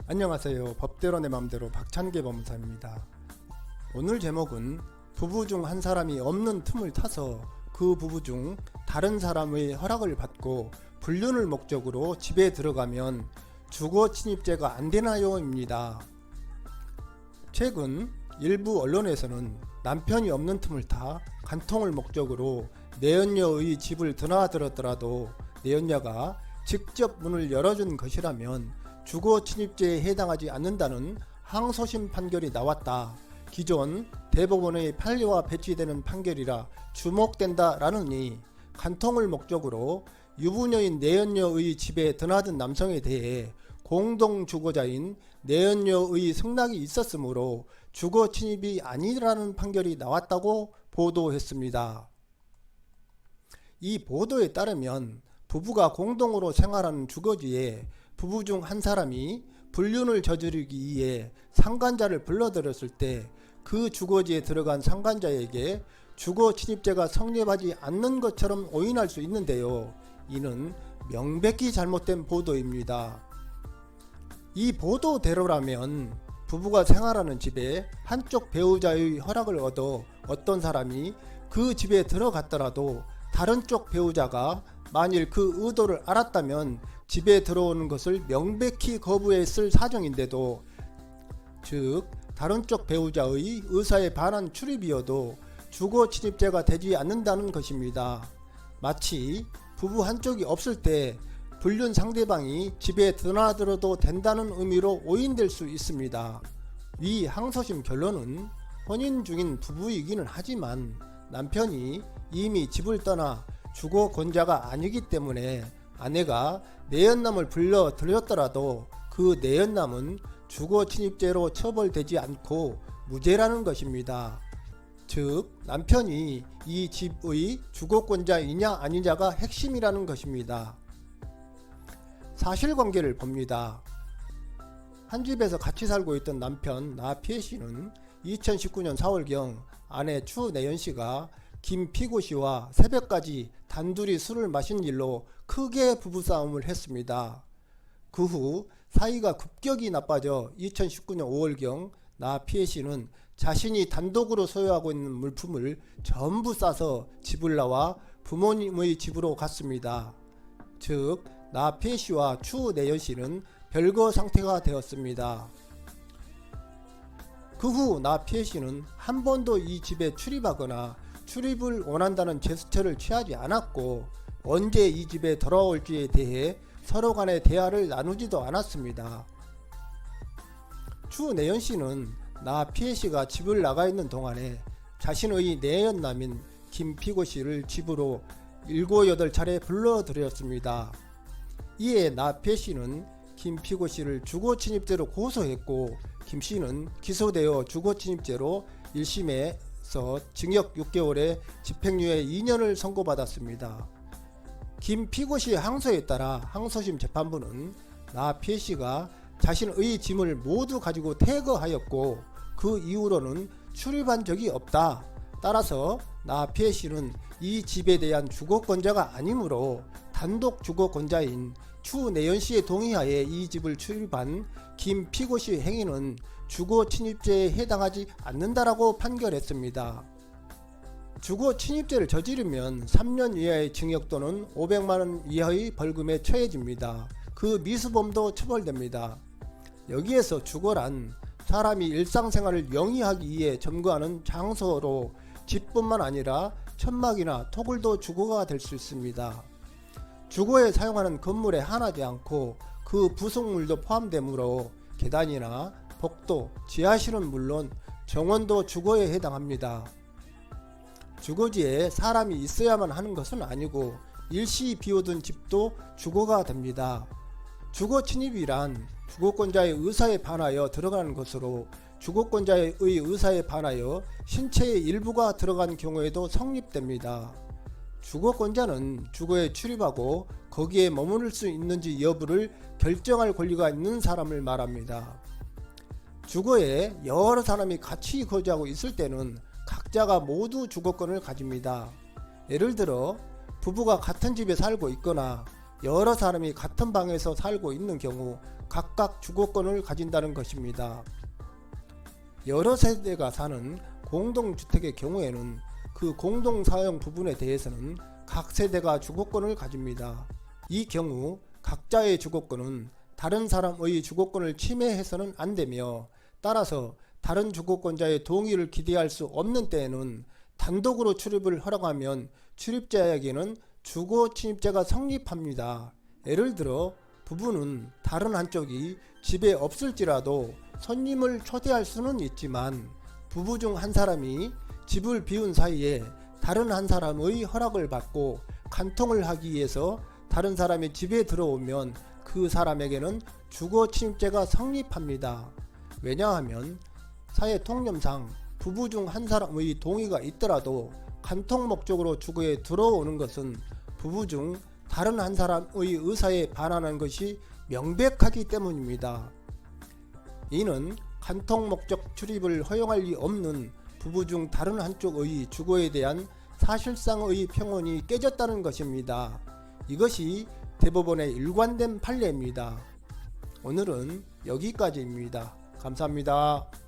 안녕하세요. 법대로 내 맘대로 박찬계 법무사입니다. 오늘 제목은 부부 중 한 사람이 없는 틈을 타서 그 부부 중 다른 사람의 허락을 받고 불륜을 목적으로 집에 들어가면 주거 침입죄가 안 되나요? 입니다. 최근 일부 언론에서는 남편이 없는 틈을 타 간통을 목적으로 내연녀의 집을 드나들었더라도 내연녀가 직접 문을 열어준 것이라면 주거 침입죄에 해당하지 않는다는 항소심 판결이 나왔다. 기존 대법원의 판례와 배치되는 판결이라 주목된다라느니 간통을 목적으로 유부녀인 내연녀의 집에 드나든 남성에 대해 공동주거자인 내연녀의 승낙이 있었으므로 주거 침입이 아니라는 판결이 나왔다고 보도했습니다. 이 보도에 따르면 부부가 공동으로 생활하는 주거지에 부부 중 한 사람이 불륜을 저지르기 위해 상간자를 불러들였을 때 그 주거지에 들어간 상간자에게 주거 침입죄가 성립하지 않는 것처럼 오인할 수 있는데요. 이는 명백히 잘못된 보도입니다. 이 보도대로라면 부부가 생활하는 집에 한쪽 배우자의 허락을 얻어 어떤 사람이 그 집에 들어갔더라도 다른 쪽 배우자가 만일 그 의도를 알았다면 집에 들어오는 것을 명백히 거부했을 사정인데도, 즉 다른 쪽 배우자의 의사에 반한 출입이어도 주거 침입죄가 되지 않는다는 것입니다. 마치 부부 한쪽이 없을 때 불륜 상대방이 집에 드나들어도 된다는 의미로 오인될 수 있습니다. 위 항소심 결론은 혼인 중인 부부이기는 하지만 남편이 이미 집을 떠나 주거 권자가 아니기 때문에 아내가 내연남을 불러 들였더라도 그 내연남은 주거 침입죄로 처벌되지 않고 무죄라는 것입니다. 즉 남편이 이 집의 주거권자이냐 아니냐가 핵심이라는 것입니다. 사실관계를 봅니다. 한 집에서 같이 살고 있던 남편 나피해 씨는 2019년 4월경 아내 추내연 씨가 김피고 씨와 새벽까지 단둘이 술을 마신 일로 크게 부부싸움을 했습니다. 그 후 사이가 급격히 나빠져 2019년 5월경 나피해 씨는 자신이 단독으로 소유하고 있는 물품을 전부 싸서 집을 나와 부모님의 집으로 갔습니다. 즉 나피해 씨와 추내연 씨는 별거 상태가 되었습니다. 그 후 나피해 씨는 한 번도 이 집에 출입하거나 출입을 원한다는 제스처를 취하지 않았고 언제 이 집에 돌아올지에 대해 서로 간의 대화를 나누지도 않았습니다. 추내연 씨는 나피해 씨가 집을 나가 있는 동안에 자신의 내연남인 김피고 씨를 집으로 7, 8차례 불러들였습니다. 이에 나피해 씨는 김피고 씨를 주거침입죄로 고소했고 김 씨는 기소되어 주거침입죄로 1심에서 징역 6개월에 집행유예 2년을 선고받았습니다. 김피고 씨 항소에 따라 항소심 재판부는 나피해 씨가 자신의 짐을 모두 가지고 퇴거하였고 그 이후로는 출입한 적이 없다. 따라서 나피해 씨는 이 집에 대한 주거권자가 아니므로 단독 주거권자인 추내연 씨의 동의하에 이 집을 출입한 김피고 씨 행위는 주거 침입죄에 해당하지 않는다라고 판결했습니다. 주거 침입죄를 저지르면 3년 이하의 징역 또는 500만원 이하의 벌금에 처해집니다. 그 미수범도 처벌됩니다. 여기에서 주거란 사람이 일상생활을 영위하기 위해 점거하는 장소로 집뿐만 아니라 천막이나 토굴도 주거가 될 수 있습니다. 주거에 사용하는 건물에 한하지 않고 그 부속물도 포함되므로 계단이나 복도, 지하실은 물론 정원도 주거에 해당합니다. 주거지에 사람이 있어야만 하는 것은 아니고 일시 비워둔 집도 주거가 됩니다. 주거 침입이란 주거권자의 의사에 반하여 들어가는 것으로 주거권자의 의사에 반하여 신체의 일부가 들어간 경우에도 성립됩니다. 주거권자는 주거에 출입하고 거기에 머무를 수 있는지 여부를 결정할 권리가 있는 사람을 말합니다. 주거에 여러 사람이 같이 거주하고 있을 때는 각자가 모두 주거권을 가집니다. 예를 들어 부부가 같은 집에 살고 있거나 여러 사람이 같은 방에서 살고 있는 경우 각각 주거권을 가진다는 것입니다. 여러 세대가 사는 공동주택의 경우에는 그 공동사용 부분에 대해서는 각 세대가 주거권을 가집니다. 이 경우 각자의 주거권은 다른 사람의 주거권을 침해해서는 안 되며, 따라서 다른 주거권자의 동의를 기대할 수 없는 때에는 단독으로 출입을 허락하면 출입자에게는 주거 침입죄가 성립합니다. 예를 들어 부부는 다른 한쪽이 집에 없을지라도 손님을 초대할 수는 있지만, 부부 중 한 사람이 집을 비운 사이에 다른 한 사람의 허락을 받고 간통을 하기 위해서 다른 사람이 집에 들어오면 그 사람에게는 주거 침입죄가 성립합니다. 왜냐하면 사회 통념상 부부 중 한 사람의 동의가 있더라도 간통 목적으로 주거에 들어오는 것은 부부 중 다른 한 사람의 의사에 반하는 것이 명백하기 때문입니다. 이는 간통 목적 출입을 허용할 리 없는 부부 중 다른 한쪽의 주거에 대한 사실상의 평온이 깨졌다는 것입니다. 이것이 대법원의 일관된 판례입니다. 오늘은 여기까지입니다. 감사합니다.